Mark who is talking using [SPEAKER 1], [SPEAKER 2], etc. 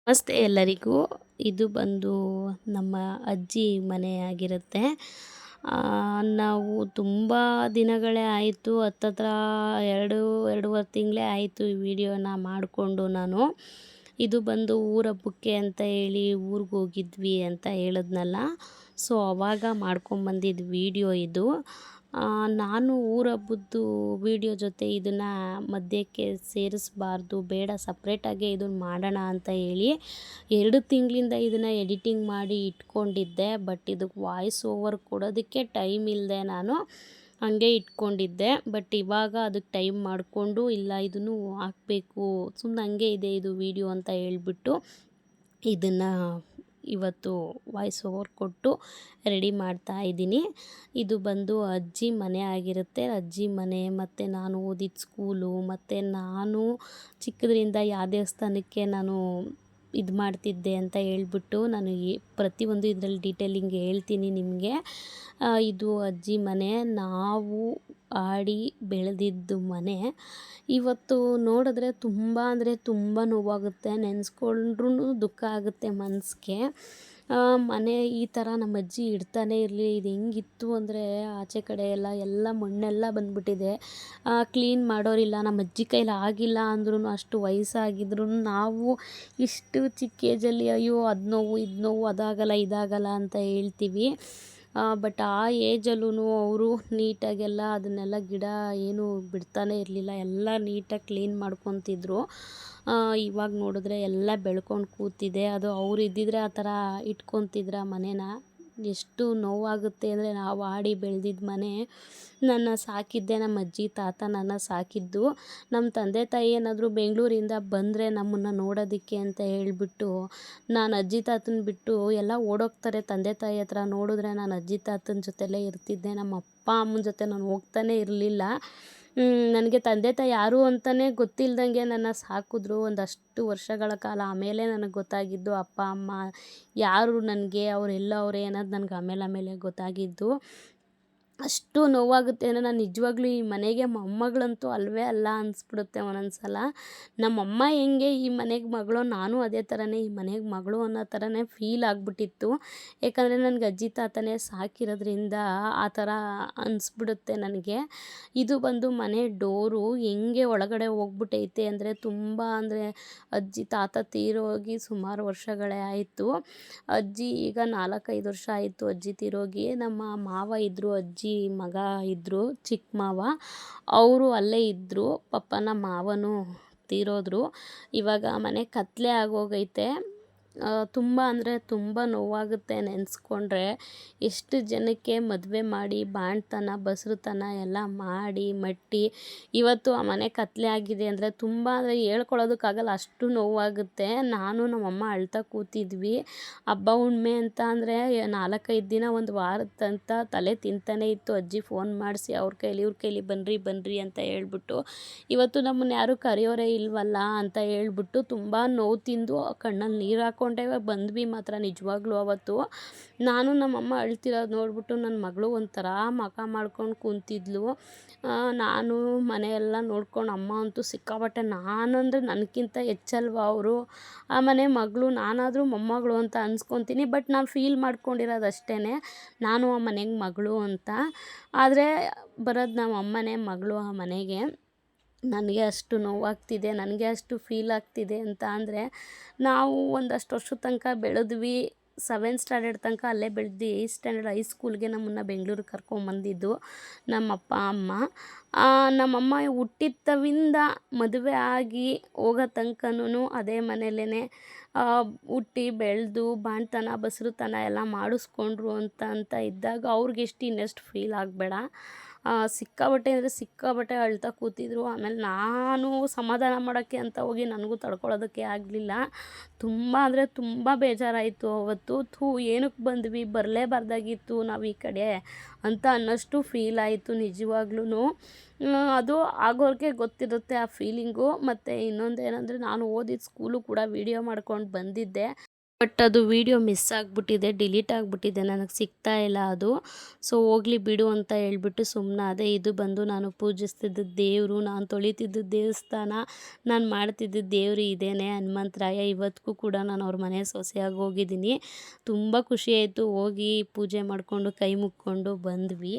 [SPEAKER 1] ನಮಸ್ತೆ ಎಲ್ಲರಿಗೂ. ಇದು ಬಂದು ನಮ್ಮ ಅಜ್ಜಿ ಮನೆಯಾಗಿರುತ್ತೆ. ನಾವು ತುಂಬ ದಿನಗಳೇ ಆಯಿತು, ಹತ್ತತ್ರ 2-2.5 ತಿಂಗಳೇ ಆಯಿತು ಈ ವಿಡಿಯೋನ ಮಾಡಿಕೊಂಡು ನಾನು. ಇದು ಬಂದು ಊರ ಹಬ್ಬಕ್ಕೆ ಅಂತ ಹೇಳಿ ಊರಿಗೆ ಹೋಗಿದ್ವಿ ಅಂತ ಹೇಳಿದ್ನಲ್ಲ, ಸೊ ಅವಾಗ ಮಾಡ್ಕೊಂಬಂದಿದ್ದು ವಿಡಿಯೋ ಇದು. ನಾನು ಊರ ಹಬ್ಬದ್ದು ವಿಡಿಯೋ ಜೊತೆ ಇದನ್ನು ಮಧ್ಯಕ್ಕೆ ಸೇರಿಸಬಾರ್ದು, ಬೇಡ ಸಪ್ರೇಟಾಗೆ ಇದನ್ನು ಮಾಡೋಣ ಅಂತ ಹೇಳಿ 2 ತಿಂಗಳಿಂದ ಇದನ್ನು ಎಡಿಟಿಂಗ್ ಮಾಡಿ ಇಟ್ಕೊಂಡಿದ್ದೆ. ಬಟ್ ಇದಕ್ಕೆ ವಾಯ್ಸ್ ಓವರ್ ಕೊಡೋದಕ್ಕೆ ಟೈಮ್ ಇಲ್ಲದೆ ನಾನು ಹಾಗೆ ಇಟ್ಕೊಂಡಿದ್ದೆ. ಬಟ್ ಇವಾಗ ಅದಕ್ಕೆ ಟೈಮ್ ಮಾಡಿಕೊಂಡು ಇಲ್ಲ ಇದನ್ನು ಹಾಕಬೇಕು, ಸುಮ್ಮನೆ ಹಂಗೆ ಇದೆ ಇದು ವಿಡಿಯೋ ಅಂತ ಹೇಳ್ಬಿಟ್ಟು ಇದನ್ನು ಇವತ್ತು ವಾಯ್ಸ್ ಓವರ್ ಕೊಟ್ಟು ರೆಡಿ ಮಾಡ್ತಾ ಇದ್ದೀನಿ. ಇದು ಬಂದು ಅಜ್ಜಿ ಮನೆ ಆಗಿರುತ್ತೆ. ಅಜ್ಜಿ ಮನೆ ಮತ್ತು ನಾನು ಓದಿದ ಸ್ಕೂಲು ಮತ್ತು ನಾನು ಚಿಕ್ಕದ್ರಿಂದ ಯಾವ ದೇವಸ್ಥಾನಕ್ಕೆ ನಾನು ಇದು ಮಾಡ್ತಿದ್ದೆ ಅಂತ ಹೇಳ್ಬಿಟ್ಟು ನಾನು ಪ್ರತಿಯೊಂದು ಇದರಲ್ಲಿ ಡೀಟೇಲಿಂಗ್ ಹೇಳ್ತೀನಿ ನಿಮಗೆ. ಇದು ಅಜ್ಜಿ ಮನೆ, ನಾವು ಆಡಿ ಬೆಳೆದಿದ್ದು ಮನೆ. ಇವತ್ತು ನೋಡಿದ್ರೆ ತುಂಬ ಅಂದರೆ ತುಂಬ ನೋವಾಗುತ್ತೆ, ನೆನೆಸ್ಕೊಂಡ್ರೂ ದುಃಖ ಆಗುತ್ತೆ ಮನಸ್ಸಿಗೆ. ಮನೆ ಈ ಥರ ನಮ್ಮ ಅಜ್ಜಿ ಇಡ್ತಾನೆ ಇರಲಿ. ಇದು ಹೆಂಗಿತ್ತು ಅಂದರೆ ಆಚೆ ಕಡೆ ಎಲ್ಲ ಮಣ್ಣೆಲ್ಲ ಬಂದ್ಬಿಟ್ಟಿದೆ. ಕ್ಲೀನ್ ಮಾಡೋರಿಲ್ಲ, ನಮ್ಮ ಅಜ್ಜಿ ಕೈಲಿ ಆಗಿಲ್ಲ ಅಂದ್ರೂ, ಅಷ್ಟು ವಯಸ್ಸಾಗಿದ್ರು ನಾವು ಇಷ್ಟು ಚಿಕ್ಕ ಏಜಲ್ಲಿ ಅಯ್ಯೋ ಅದು ನೋವು ಇದು ನೋವು ಅದಾಗಲ್ಲ ಇದಾಗಲ್ಲ ಅಂತ ಹೇಳ್ತೀವಿ. ಬಟ್ ಆ ಏಜಲ್ಲೂ ಅವರು ನೀಟಾಗೆಲ್ಲ ಅದನ್ನೆಲ್ಲ ಗಿಡ ಏನು ಬಿಡ್ತಾನೆ ಇರಲಿಲ್ಲ, ಎಲ್ಲ ನೀಟಾಗಿ ಕ್ಲೀನ್ ಮಾಡ್ಕೊತಿದ್ರು. ಇವಾಗ ನೋಡಿದ್ರೆ ಎಲ್ಲ ಬೆಳ್ಕೊಂಡು ಕೂತಿದೆ. ಅದು ಅವ್ರು ಇದ್ದಿದ್ರೆ ಆ ಥರ ಇಟ್ಕೊತಿದ್ರ ಮನೇನ. ಎಷ್ಟು ನೋವಾಗುತ್ತೆ ಅಂದರೆ, ನಾವು ಆಡಿ ಬೆಳೆದಿದ್ದ ಮನೆ, ನನ್ನ ಸಾಕಿದ್ದೆ ನಮ್ಮ ಅಜ್ಜಿ ತಾತ ನನ್ನ ಸಾಕಿದ್ದು. ನಮ್ಮ ತಂದೆ ತಾಯಿ ಏನಾದರೂ ಬೆಂಗಳೂರಿಂದ ಬಂದರೆ ನಮ್ಮನ್ನು ನೋಡೋದಕ್ಕೆ ಅಂತ ಹೇಳಿಬಿಟ್ಟು ನಾನು ಅಜ್ಜಿ ತಾತನ ಬಿಟ್ಟು ಎಲ್ಲ ಓಡೋಗ್ತಾರೆ ತಂದೆ ತಾಯಿ ಹತ್ರ. ನೋಡಿದ್ರೆ ನಾನು ಅಜ್ಜಿ ತಾತನ ಜೊತೆಲೇ ಇರ್ತಿದ್ದೆ, ನಮ್ಮ ಅಪ್ಪ ಅಮ್ಮನ ಜೊತೆ ನಾನು ಹೋಗ್ತಾನೆ ಇರಲಿಲ್ಲ. ನನಗೆ ತಂದೆ ತಾಯಿ ಯಾರು ಅಂತಲೇ ಗೊತ್ತಿಲ್ದಂಗೆ ನನ್ನ ಸಾಕಿದ್ರು ಒಂದಷ್ಟು ವರ್ಷಗಳ ಕಾಲ. ಆಮೇಲೆ ನನಗೆ ಗೊತ್ತಾಗಿದ್ದು ಅಪ್ಪ ಅಮ್ಮ ಯಾರು ನನಗೆ, ಅವರೆಲ್ಲವರೇ ಅನ್ನೋದು ನನಗೆ ಆಮೇಲೆ ಗೊತ್ತಾಗಿದ್ದು. ಅಷ್ಟು ನೋವಾಗುತ್ತೆ ಅಂದರೆ, ನಾನು ನಿಜವಾಗ್ಲೂ ಈ ಮನೆಗೆ ಮೊಮ್ಮಗಳಂತೂ ಅಲ್ಲವೇ ಅಲ್ಲ ಅನಿಸ್ಬಿಡುತ್ತೆ ಒಂದೊಂದು ಸಲ. ನಮ್ಮಮ್ಮ ಹೆಂಗೆ ಈ ಮನೆಗೆ ಮಗಳು, ನಾನು ಅದೇ ಥರನೇ ಈ ಮನೆಗೆ ಮಗಳು ಅನ್ನೋ ಥರನೇ ಫೀಲ್ ಆಗಿಬಿಟ್ಟಿತ್ತು. ಯಾಕಂದರೆ ನನಗೆ ಅಜ್ಜಿ ತಾತನೇ ಸಾಕಿರೋದ್ರಿಂದ ಆ ಥರ ಅನಿಸ್ಬಿಡುತ್ತೆ ನನಗೆ. ಇದು ಬಂದು ಮನೆ ಡೋರು ಹೆಂಗೆ ಒಳಗಡೆ ಹೋಗ್ಬಿಟ್ಟೈತೆ ಅಂದರೆ, ತುಂಬ ಅಂದರೆ ಅಜ್ಜಿ ತಾತ ತೀರೋಗಿ ಸುಮಾರು ವರ್ಷಗಳೇ ಆಯಿತು. ಅಜ್ಜಿ ಈಗ 4-5 ವರ್ಷ ಆಯಿತು ಅಜ್ಜಿ ತೀರೋಗಿ. ನಮ್ಮ ಮಾವ ಇದ್ದರು, ಅಜ್ಜಿ ಮಗ ಇದ್ದರು, ಚಿಕ್ಕ ಮಾವ, ಅವರು ಅಲ್ಲೇ ಇದ್ದರು. ಪಪ್ಪನ ಮಾವನು ತೀರೋದ್ರು. ಇವಾಗ ಮನೆ ಕತ್ಲೆ ಆಗೋಗೈತೆ. ತುಂಬ ಅಂದರೆ ತುಂಬ ನೋವಾಗುತ್ತೆ ನೆನೆಸ್ಕೊಂಡ್ರೆ. ಎಷ್ಟು ಜನಕ್ಕೆ ಮದುವೆ ಮಾಡಿ ಬಾಣ್ತನ ಬಸ್ರುತನ ಎಲ್ಲ ಮಾಡಿ ಮಟ್ಟಿ ಇವತ್ತು ಆ ಮನೆ ಕತ್ಲೆ ಆಗಿದೆ ಅಂದರೆ ತುಂಬ ಅಂದರೆ ಹೇಳ್ಕೊಳ್ಳೋದಕ್ಕಾಗಲ್ಲ, ಅಷ್ಟು ನೋವಾಗುತ್ತೆ. ನಾನು ನಮ್ಮಮ್ಮ ಅಳ್ತಾ ಕೂತಿದ್ವಿ. ಹಬ್ಬ ಹುಣ್ಣಿಮೆ ಅಂತ ಅಂದರೆ 4-5 ದಿನ ಒಂದು ವಾರದಂತ ತಲೆ ತಿಂತಾನೆ ಇತ್ತು. ಅಜ್ಜಿ ಫೋನ್ ಮಾಡಿಸಿ ಅವ್ರ ಕೈಲಿ ಇವ್ರ ಕೈಲಿ ಬನ್ನಿರಿ ಅಂತ ಹೇಳ್ಬಿಟ್ಟು, ಇವತ್ತು ನಮ್ಮನ್ನು ಯಾರೂ ಕರೆಯೋರೇ ಇಲ್ವಲ್ಲ ಅಂತ ಹೇಳ್ಬಿಟ್ಟು ತುಂಬ ನೋವು ತಿಂದು ಕಣ್ಣಲ್ಲಿ ನೀರು ಹಾಕೊಂಡೇ ಬಂದ್ವಿ ಮಾತ್ರ. ನಿಜವಾಗ್ಲೂ ಅವತ್ತು ನಾನು ನಮ್ಮಮ್ಮ ಅಳ್ತಿರೋದು ನೋಡ್ಬಿಟ್ಟು ನನ್ನ ಮಗಳು ಒಂಥರ ಮಖ ಮಾಡ್ಕೊಂಡು ಕೂತಿದ್ಲು. ನಾನು ಮನೆಯೆಲ್ಲ ನೋಡ್ಕೊಂಡು, ಅಮ್ಮ ಅಂತೂ ಸಿಕ್ಕಾಪಟ್ಟೆ, ನಾನಂದರೆ ನನಗಿಂತ ಹೆಚ್ಚಲ್ವ ಅವರು, ಆ ಮನೆ ಮಗಳು, ನಾನಾದರೂ ಮೊಮ್ಮಗಳು ಅಂತ ಅನ್ಸ್ಕೊತೀನಿ. ಬಟ್ ನಾನು ಫೀಲ್ ಮಾಡ್ಕೊಂಡಿರೋದು ಅಷ್ಟೇ, ನಾನು ಆ ಮನೆಗೆ ಮಗಳು ಅಂತ. ಆದರೆ ಬರೋದು ನಮ್ಮ ಅಮ್ಮನೇ ಮಗಳು ಆ ಮನೆಗೆ. ನನಗೆ ಅಷ್ಟು ನೋವಾಗ್ತಿದೆ, ನನಗೆ ಅಷ್ಟು ಫೀಲ್ ಆಗ್ತಿದೆ ಅಂತ ಅಂದರೆ, ನಾವು ಒಂದಷ್ಟು ವರ್ಷದ ತನಕ ಬೆಳೆದ್ವಿ. 7th ಸ್ಟ್ಯಾಂಡರ್ಡ್ ತನಕ ಅಲ್ಲೇ ಬೆಳೆದ್ವಿ. 8th ಸ್ಟ್ಯಾಂಡರ್ಡ್ ಹೈಸ್ಕೂಲ್ಗೆ ನಮ್ಮನ್ನು ಬೆಂಗಳೂರಿಗೆ ಕರ್ಕೊಂಬಂದಿದ್ದು ನಮ್ಮಪ್ಪ ಅಮ್ಮ. ನಮ್ಮಮ್ಮ ಹುಟ್ಟಿದ್ದವಿಂದ ಮದುವೆ ಆಗಿ ಹೋಗೋ ತನಕನೂ ಅದೇ ಮನೆಯಲ್ಲೇ ಹುಟ್ಟಿ ಬೆಳೆದು ಬಾಣ್ತನ ಬಸ್ರುತನ ಎಲ್ಲ ಮಾಡಿಸ್ಕೊಂಡ್ರು ಅಂತ ಇದ್ದಾಗ ಅವ್ರಿಗೆಷ್ಟು ಇನ್ನೆಷ್ಟು ಫೀಲ್ ಆಗಬೇಡ. ಸಿಕ್ಕಾಬಟ್ಟೆ ಅಂದರೆ ಸಿಕ್ಕಾಬಟ್ಟೆ ಅಳ್ತಾ ಕೂತಿದ್ರು. ಆಮೇಲೆ ನಾನು ಸಮಾಧಾನ ಮಾಡೋಕ್ಕೆ ಅಂತ ಹೋಗಿ ನನಗೂ ತಡ್ಕೊಳ್ಳೋದಕ್ಕೆ ಆಗಲಿಲ್ಲ. ತುಂಬ ಅಂದರೆ ತುಂಬ ಬೇಜಾರಾಯಿತು ಅವತ್ತು. ಏನಕ್ಕೆ ಬಂದ್ವಿ, ಬರಲೇಬಾರ್ದಾಗಿತ್ತು ನಾವು ಈ ಕಡೆ ಅಂತ ಅನ್ನೋಷ್ಟು ಫೀಲ್ ಆಯಿತು ನಿಜವಾಗ್ಲೂ. ಅದು ಆಗೋರಿಗೆ ಗೊತ್ತಿರುತ್ತೆ ಆ ಫೀಲಿಂಗು. ಮತ್ತು ಇನ್ನೊಂದು ಏನಂದರೆ, ನಾನು ಓದಿದ ಸ್ಕೂಲು ಕೂಡ ವೀಡಿಯೋ ಮಾಡ್ಕೊಂಡು ಬಂದಿದ್ದೆ. ಬಟ್ ಅದು ವೀಡಿಯೋ ಮಿಸ್ ಆಗಿಬಿಟ್ಟಿದೆ, ಡಿಲೀಟ್ ಆಗಿಬಿಟ್ಟಿದೆ, ನನಗೆ ಸಿಗ್ತಾ ಇಲ್ಲ ಅದು. ಸೊ ಹೋಗಲಿ ಬಿಡು ಅಂತ ಹೇಳ್ಬಿಟ್ಟು ಸುಮ್ಮನಾದೆ. ಇದು ಬಂದು ನಾನು ಪೂಜಿಸ್ತಿದ್ದ ದೇವರು, ನಾನು ತೊಳಿತಿದ್ದ ದೇವಸ್ಥಾನ, ನಾನು ಮಾಡ್ತಿದ್ದ ದೇವರು ಇದೇನೆ ಹನುಮಂತರಾಯ. ಇವತ್ತಿಗೂ ಕೂಡ ನಾನು ಅವ್ರ ಮನೆ ಸೊಸೆಯಾಗಿ ಹೋಗಿದ್ದೀನಿ. ತುಂಬ ಖುಷಿಯಾಯಿತು, ಹೋಗಿ ಪೂಜೆ ಮಾಡಿಕೊಂಡು ಕೈ ಮುಕ್ಕೊಂಡು ಬಂದ್ವಿ.